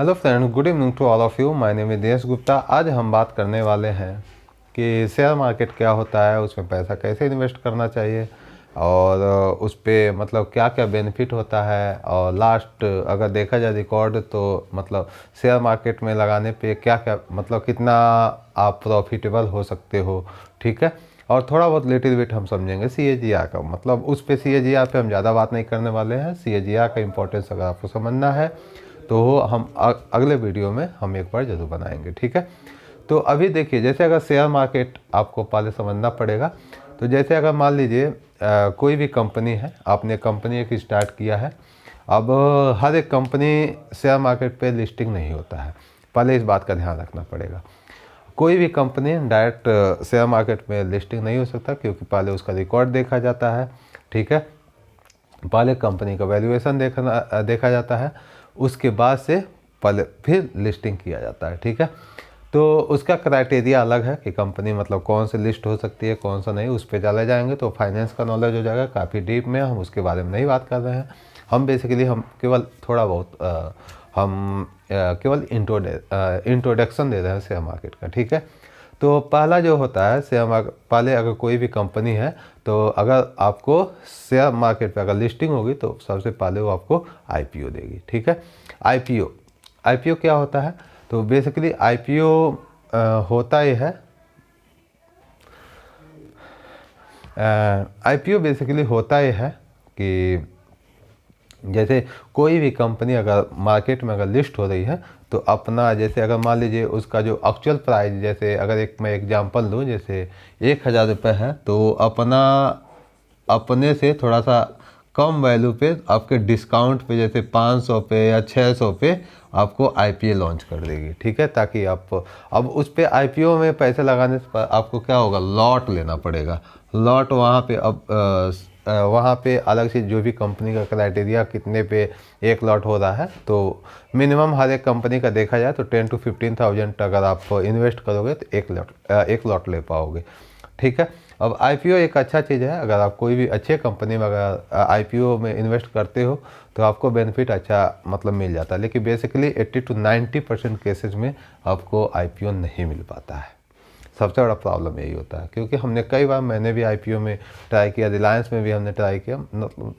Hello friend, good evening to all of you. My name is Dinesh Gupta. आज हम बात करने वाले हैं कि शेयर मार्केट क्या होता है, उसमें पैसा कैसे इन्वेस्ट करना चाहिए और उस पर मतलब क्या क्या बेनिफिट होता है। और लास्ट अगर देखा जाए रिकॉर्ड तो मतलब शेयर मार्केट में लगाने पे क्या क्या मतलब कितना आप प्रॉफिटेबल हो सकते हो, ठीक है। और थोड़ा बहुत लिटिल बिट हम समझेंगे CAGR का मतलब उस पे CAGR पे हम ज़्यादा बात नहीं करने वाले हैं। CAGR का इम्पोर्टेंस अगर आपको समझना है तो हम अगले वीडियो में हम एक बार ज़रूर बनाएंगे, ठीक है। तो अभी देखिए, जैसे अगर शेयर मार्केट आपको पहले समझना पड़ेगा। तो जैसे अगर मान लीजिए कोई भी कंपनी है, आपने कंपनी एक स्टार्ट किया है। अब हर एक कंपनी शेयर मार्केट पे लिस्टिंग नहीं होता है, पहले इस बात का ध्यान रखना पड़ेगा। कोई भी कंपनी डायरेक्ट शेयर मार्केट में लिस्टिंग नहीं हो सकता, क्योंकि पहले उसका रिकॉर्ड देखा जाता है, ठीक है। पहले कंपनी का वैल्यूएशन देखा जाता है, उसके बाद से पहले फिर लिस्टिंग किया जाता है, ठीक है। तो उसका क्राइटेरिया अलग है कि कंपनी मतलब कौन से लिस्ट हो सकती है, कौन सा नहीं। उस पर चले जाएंगे तो फाइनेंस का नॉलेज हो जाएगा काफ़ी डीप में। हम उसके बारे में नहीं बात कर रहे हैं। हम बेसिकली हम केवल थोड़ा बहुत केवल इंट्रोडक्शन दे रहे हैं शेयर मार्केट का, ठीक है। तो पहला जो होता है शेयर मार्केट, पहले अगर कोई भी कंपनी है तो अगर आपको शेयर मार्केट पे अगर लिस्टिंग होगी तो सबसे पहले वो आपको IPO देगी, ठीक है। IPO क्या होता है? तो बेसिकली IPO होता ये है, IPO बेसिकली होता ये है कि जैसे कोई भी कंपनी अगर मार्केट में अगर लिस्ट हो रही है तो अपना, जैसे अगर मान लीजिए उसका जो एक्चुअल प्राइस, जैसे अगर मैं एग्जांपल दूँ, जैसे 1000 रुपये है तो अपने से थोड़ा सा कम वैल्यू पे आपके डिस्काउंट पे, जैसे 500 पे या 600 पे आपको IPO लॉन्च कर देगी, ठीक है। ताकि आप अब उस पे IPO में पैसे लगाने से आपको क्या होगा, लॉट लेना पड़ेगा। लॉट वहाँ पे अब वहाँ पे अलग से जो भी कंपनी का क्राइटेरिया कितने पे एक लॉट हो रहा है, तो मिनिमम हर एक कंपनी का देखा जाए तो 10 to 15,000 अगर आप इन्वेस्ट करोगे तो एक लॉट ले पाओगे, ठीक है। अब IPO एक अच्छा चीज़ है। अगर आप कोई भी अच्छे कंपनी में अगर IPO में इन्वेस्ट करते हो तो आपको बेनिफिट अच्छा मतलब मिल जाता है। लेकिन बेसिकली 80 to 90% केसेस में आपको IPO नहीं मिल पाता है। सबसे बड़ा प्रॉब्लम यही होता है, क्योंकि हमने कई बार, मैंने भी IPO में ट्राई किया, रिलायंस में भी हमने ट्राई किया,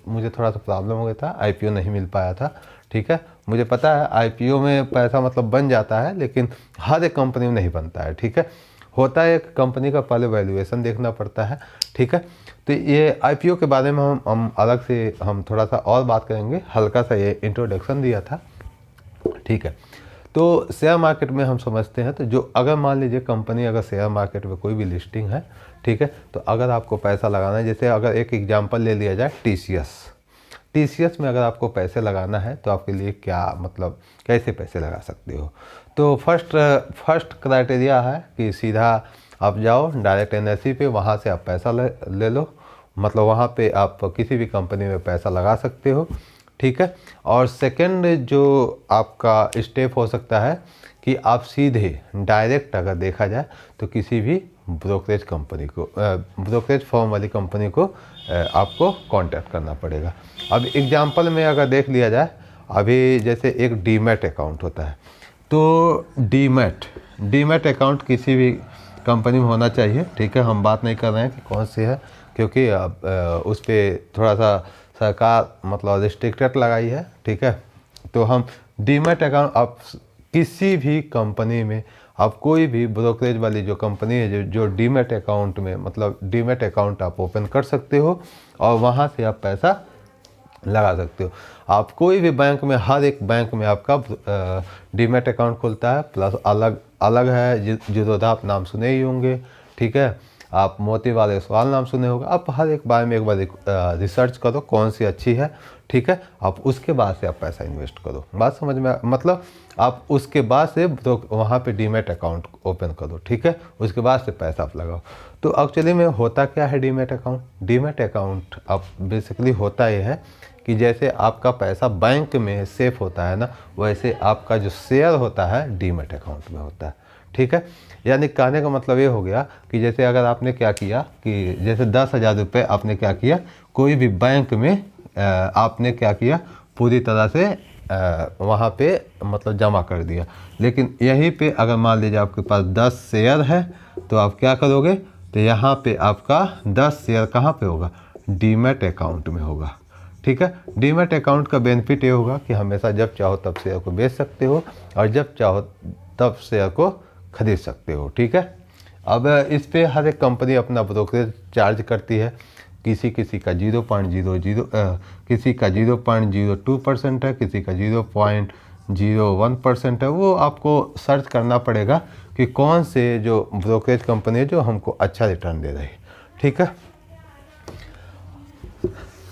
मुझे थोड़ा सा प्रॉब्लम हो गया था, IPO नहीं मिल पाया था, ठीक है। मुझे पता है IPO में पैसा मतलब बन जाता है, लेकिन हर एक कंपनी में नहीं बनता है, ठीक है। होता है एक कंपनी का पहले वैल्यूएशन देखना पड़ता है, ठीक है। तो ये IPO के बारे में हम अलग से हम थोड़ा सा और बात करेंगे। हल्का सा ये इंट्रोडक्शन दिया था, ठीक है। तो शेयर मार्केट में हम समझते हैं, तो जो अगर मान लीजिए कंपनी अगर शेयर मार्केट में कोई भी लिस्टिंग है, ठीक है, तो अगर आपको पैसा लगाना है, जैसे अगर एक एग्जांपल ले लिया जाए TCS में अगर आपको पैसे लगाना है तो आपके लिए क्या मतलब कैसे पैसे लगा सकते हो। तो फर्स्ट क्राइटेरिया है कि सीधा आप जाओ डायरेक्ट NSE पे, वहाँ से आप पैसा ले लो, मतलब वहाँ पे आप किसी भी कंपनी में पैसा लगा सकते हो, ठीक है। और सेकंड जो आपका स्टेप हो सकता है कि आप सीधे डायरेक्ट अगर देखा जाए तो किसी भी ब्रोकरेज कंपनी को, ब्रोकरेज फर्म वाली कंपनी को आपको कांटेक्ट करना पड़ेगा। अब एग्जांपल में अगर देख लिया जाए, अभी जैसे एक डीमैट अकाउंट होता है, तो डीमैट अकाउंट किसी भी कंपनी में होना चाहिए, ठीक है। हम बात नहीं कर रहे हैं कि कौन सी है, क्योंकि अब उस पर थोड़ा सा सरकार मतलब रिस्ट्रिक्टेड लगाई है, ठीक है। तो हम डीमैट अकाउंट, आप किसी भी कंपनी में, आप कोई भी ब्रोकरेज वाली जो कंपनी है जो डीमैट अकाउंट में मतलब डीमैट अकाउंट आप ओपन कर सकते हो और वहाँ से आप पैसा लगा सकते हो। आप कोई भी बैंक में, हर एक बैंक में आपका डीमैट अकाउंट खुलता है, प्लस अलग अलग है। जिरोधा आप नाम सुने ही होंगे, ठीक है। आप मोती वाले सवाल नाम सुने होगा। आप हर एक बार में एक बार रिसर्च करो कौन सी अच्छी है, ठीक है। आप उसके बाद से आप पैसा इन्वेस्ट करो। बात समझ में, मतलब आप उसके बाद से तो वहाँ पे डीमैट अकाउंट ओपन करो, ठीक है। उसके बाद से पैसा आप लगाओ। तो एक्चुअली में होता क्या है डीमैट अकाउंट आप बेसिकली होता ये है कि जैसे आपका पैसा बैंक में सेफ होता है ना, वैसे आपका जो शेयर होता है डीमैट अकाउंट में होता है, ठीक है। यानी कहने का मतलब ये हो गया कि जैसे अगर आपने क्या किया कि जैसे 10,000 रुपये आपने क्या किया, कोई भी बैंक में आपने क्या किया, पूरी तरह से वहाँ पे मतलब जमा कर दिया। लेकिन यहीं पे अगर मान लीजिए आपके पास 10 शेयर है तो आप क्या करोगे, तो यहाँ पे आपका 10 शेयर कहाँ पे होगा, डीमैट अकाउंट में होगा। ठीक है, डीमैट अकाउंट का बेनिफिट ये होगा कि हमेशा जब चाहो तब शेयर को बेच सकते हो और जब चाहो तब शेयर को खरीद सकते हो। ठीक है, अब इस पे हर एक कंपनी अपना ब्रोकरेज चार्ज करती है। किसी का 0.00 किसी का 0.02% है, किसी का 0.01% है। वो आपको सर्च करना पड़ेगा कि कौन से जो ब्रोकरेज कंपनी है जो हमको अच्छा रिटर्न दे रही है। ठीक है,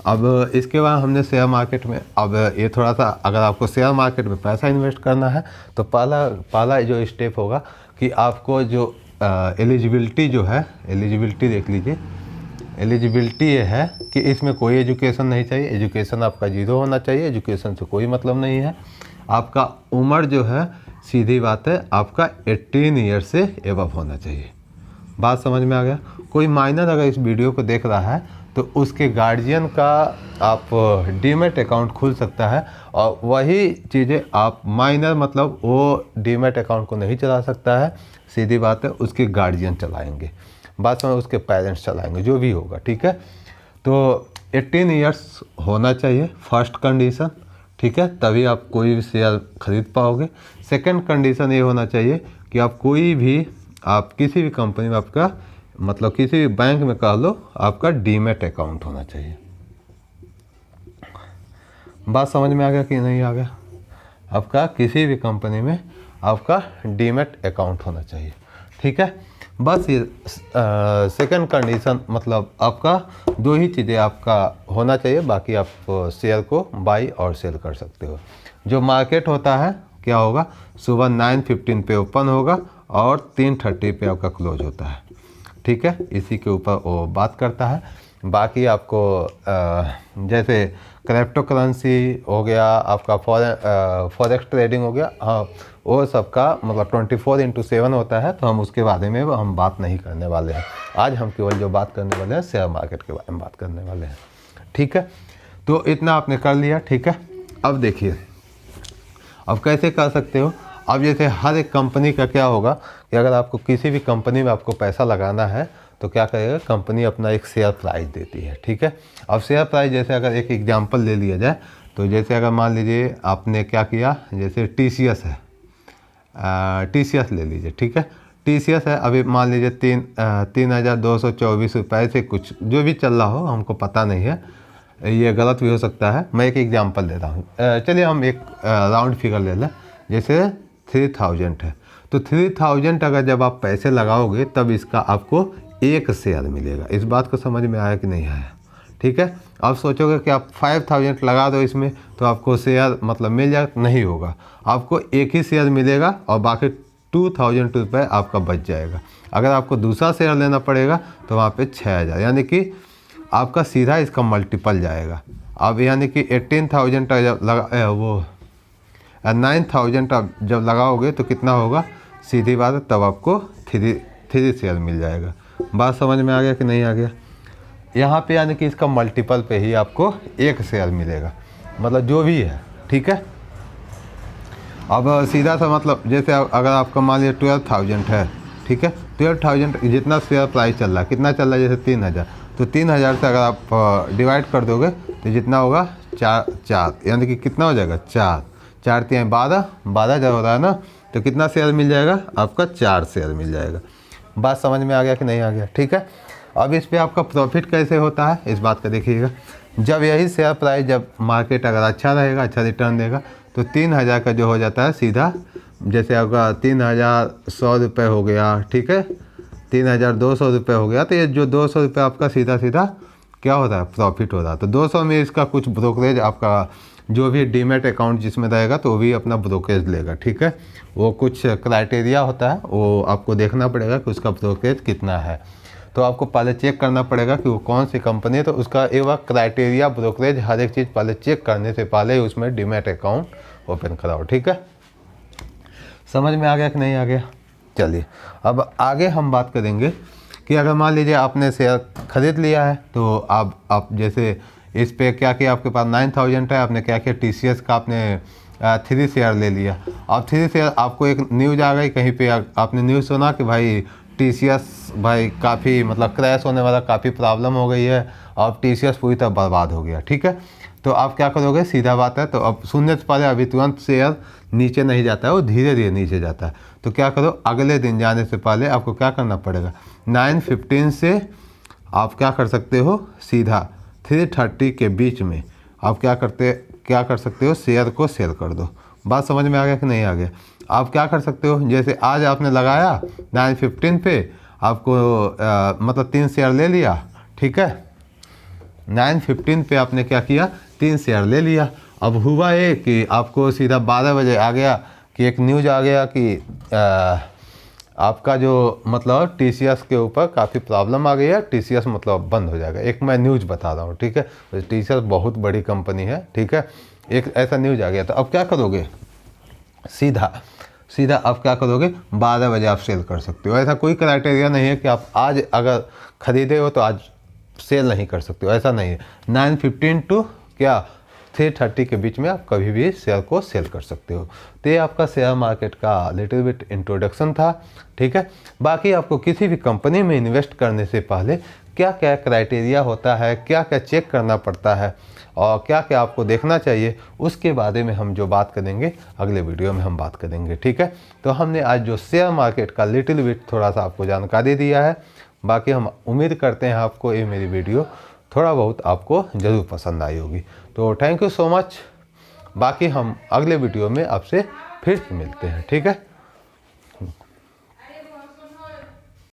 अब इसके बाद हमने शेयर मार्केट में, अब ये थोड़ा सा अगर आपको शेयर मार्केट में पैसा इन्वेस्ट करना है तो पहला जो स्टेप होगा कि आपको जो एलिजिबिलिटी जो है, एलिजिबिलिटी देख लीजिए। एलिजिबिलिटी ये है कि इसमें कोई एजुकेशन नहीं चाहिए, एजुकेशन आपका 0 होना चाहिए, एजुकेशन से कोई मतलब नहीं है। आपका उम्र जो है, सीधी बात है, आपका 18 ईयर से एबव होना चाहिए। बात समझ में आ गया। कोई माइनर अगर इस वीडियो को देख रहा है तो उसके गार्जियन का आप डीमैट अकाउंट खुल सकता है और वही चीज़ें आप माइनर मतलब वो डीमैट अकाउंट को नहीं चला सकता है, सीधी बात है, उसके गार्जियन चलाएंगे। बात समझ, उसके पेरेंट्स चलाएंगे, जो भी होगा। ठीक है, तो 18 ईयर्स होना चाहिए फर्स्ट कंडीशन। ठीक है, तभी आप कोई भी शेयर खरीद पाओगे। सेकंड कंडीशन ये होना चाहिए कि आप कोई भी, आप किसी भी कंपनी में आपका मतलब किसी भी बैंक में कह लो, आपका डीमैट अकाउंट होना चाहिए। बात समझ में आ गया कि नहीं आ गया? आपका किसी भी कंपनी में आपका डीमैट अकाउंट होना चाहिए। ठीक है, बस ये सेकंड कंडीशन मतलब आपका 2 ही चीज़ें आपका होना चाहिए, बाकी आप शेयर को बाई और सेल कर सकते हो। जो मार्केट होता है क्या होगा, सुबह 9:15 पे ओपन होगा और 3:30 पे आपका क्लोज होता है। ठीक है, इसी के ऊपर वो बात करता है। बाकी आपको जैसे क्रिप्टो करेंसी हो गया, आपका फॉरेक्स ट्रेडिंग हो गया, हाँ, वो सबका मतलब 24/7 होता है, तो हम उसके बारे में हम बात नहीं करने वाले हैं। आज हम केवल जो बात करने वाले हैं शेयर मार्केट के बारे में बात करने वाले हैं। ठीक है, तो इतना आपने कर लिया। ठीक है, अब देखिए अब कैसे कर सकते हो। अब जैसे हर एक कंपनी का क्या होगा कि अगर आपको किसी भी कंपनी में आपको पैसा लगाना है तो क्या करेगा, कंपनी अपना एक शेयर प्राइस देती है। ठीक है, अब शेयर प्राइस जैसे अगर एक एग्जांपल ले लिया जाए तो जैसे अगर मान लीजिए आपने क्या किया, जैसे TCS है, TCS ले लीजिए। ठीक है, TCS है, अभी मान लीजिए 3,224 रुपये से कुछ जो भी चल रहा हो, हमको पता नहीं है, ये गलत भी हो सकता है। मैं एक एग्जांपल दे रहा हूँ, चलिए हम एक राउंड फिगर ले लें, जैसे 3000 है, तो 3000 अगर जब आप पैसे लगाओगे तब इसका आपको 1 शेयर मिलेगा। इस बात को समझ में आया कि नहीं आया? ठीक है, आप सोचोगे कि आप 5000 लगा दो इसमें तो आपको शेयर मतलब मिल जाए, नहीं होगा। आपको 1 ही शेयर मिलेगा और बाकी 2000 रुपये आपका बच जाएगा। अगर आपको दूसरा शेयर लेना पड़ेगा तो वहाँ पे 6000, यानी कि आपका सीधा इसका मल्टीपल जाएगा। अब यानी कि 18,000 जब लगा वो 9,000 आप जब लगाओगे तो कितना होगा, सीधी बात है, तब आपको 3 शेयर मिल जाएगा। बात समझ में आ गया कि नहीं आ गया? यहाँ पे यानी कि इसका मल्टीपल पे ही आपको 1 शेयर मिलेगा, मतलब जो भी है। ठीक है, अब सीधा सा मतलब जैसे अगर आपका मान लीजिए 12,000 है, ठीक है, 12,000 जितना शेयर प्राइस चल रहा है, कितना चल रहा है, जैसे 3,000, तो 3,000 से अगर आप डिवाइड कर दोगे तो जितना होगा 4, यानी कि कितना हो जाएगा, 4 3 12 जब हो रहा है ना, तो कितना शेयर मिल जाएगा आपका, 4 शेयर मिल जाएगा। बात समझ में आ गया कि नहीं आ गया? ठीक है, अब इस पे आपका प्रॉफिट कैसे होता है इस बात का देखिएगा। जब यही शेयर प्राइस, जब मार्केट अगर अच्छा रहेगा, अच्छा रिटर्न देगा, तो 3,000 का जो हो जाता है सीधा, जैसे आपका 3,100 रुपये हो गया, ठीक है, 3,200 रुपये हो गया, तो ये जो 200 रुपये आपका सीधा सीधा क्या होता है, प्रॉफिट हो रहा है। तो 200 में इसका कुछ ब्रोकरेज आपका जो भी डीमैट अकाउंट जिसमें रहेगा तो वो भी अपना ब्रोकरेज लेगा। ठीक है, वो कुछ क्राइटेरिया होता है, वो आपको देखना पड़ेगा कि उसका ब्रोकरेज कितना है। तो आपको पहले चेक करना पड़ेगा कि वो कौन सी कंपनी है, तो उसका एक बार क्राइटेरिया, ब्रोकरेज, हर एक चीज़ पहले चेक करने से पहले ही उसमें डीमैट अकाउंट ओपन कराओ। ठीक है, समझ में आ गया कि नहीं आ गया? चलिए अब आगे हम बात करेंगे कि अगर मान लीजिए आपने शेयर खरीद लिया है तो आप जैसे इस पे क्या किया, आपके पास 9,000 है, आपने क्या किया, TCS का आपने 3 शेयर ले लिया। अब 3 शेयर आपको एक न्यूज़ आ गई कहीं पे, आपने न्यूज़ सुना कि भाई TCS भाई काफ़ी मतलब क्रैश होने वाला, काफ़ी प्रॉब्लम हो गई है, अब TCS पूरी तरह बर्बाद हो गया। ठीक है, तो आप क्या करोगे, सीधा बात है, तो अब सुनने से पहले अभी तुरंत शेयर नीचे नहीं जाता है, वो धीरे धीरे नीचे जाता है। तो क्या करो, अगले दिन जाने से पहले आपको क्या करना पड़ेगा, 9:15 से आप क्या कर सकते हो, सीधा 3:30 के बीच में आप क्या कर सकते हो, शेयर को सेल कर दो। बात समझ में आ गया कि नहीं आ गया? आप क्या कर सकते हो, जैसे आज आपने लगाया 9:15 पे, आपको मतलब 3 शेयर ले लिया। ठीक है, 9:15 पे आपने क्या किया, 3 शेयर ले लिया। अब हुआ ये कि आपको सीधा 12 बजे आ गया कि एक न्यूज़ आ गया कि आपका जो मतलब TCS के ऊपर काफ़ी प्रॉब्लम आ गई है, TCS मतलब बंद हो जाएगा। एक मैं न्यूज़ बता रहा हूँ, ठीक है, तो TCS बहुत बड़ी कंपनी है। ठीक है, एक ऐसा न्यूज़ आ गया, तो अब क्या करोगे, सीधा आप क्या करोगे, 12 बजे आप सेल कर सकते हो। ऐसा कोई क्राइटेरिया नहीं है कि आप आज अगर ख़रीदे हो तो आज सेल नहीं कर सकते हो, ऐसा नहीं है। 9:15 टू क्या 3:30 के बीच में आप कभी भी शेयर को सेल कर सकते हो। तो ये आपका शेयर मार्केट का लिटिल बिट इंट्रोडक्शन था। ठीक है, बाकी आपको किसी भी कंपनी में इन्वेस्ट करने से पहले क्या क्या क्राइटेरिया होता है, क्या क्या चेक करना पड़ता है और क्या क्या आपको देखना चाहिए, उसके बारे में हम जो बात करेंगे अगले वीडियो में हम बात करेंगे। ठीक है, तो हमने आज जो शेयर मार्केट का लिटिल बिट थोड़ा सा आपको जानकारी दिया है। बाकी हम उम्मीद करते हैं आपको ये मेरी वीडियो थोड़ा बहुत आपको ज़रूर पसंद आई होगी। तो थैंक यू सो मच। बाकी हम अगले वीडियो में आपसे फिर से मिलते हैं। ठीक है।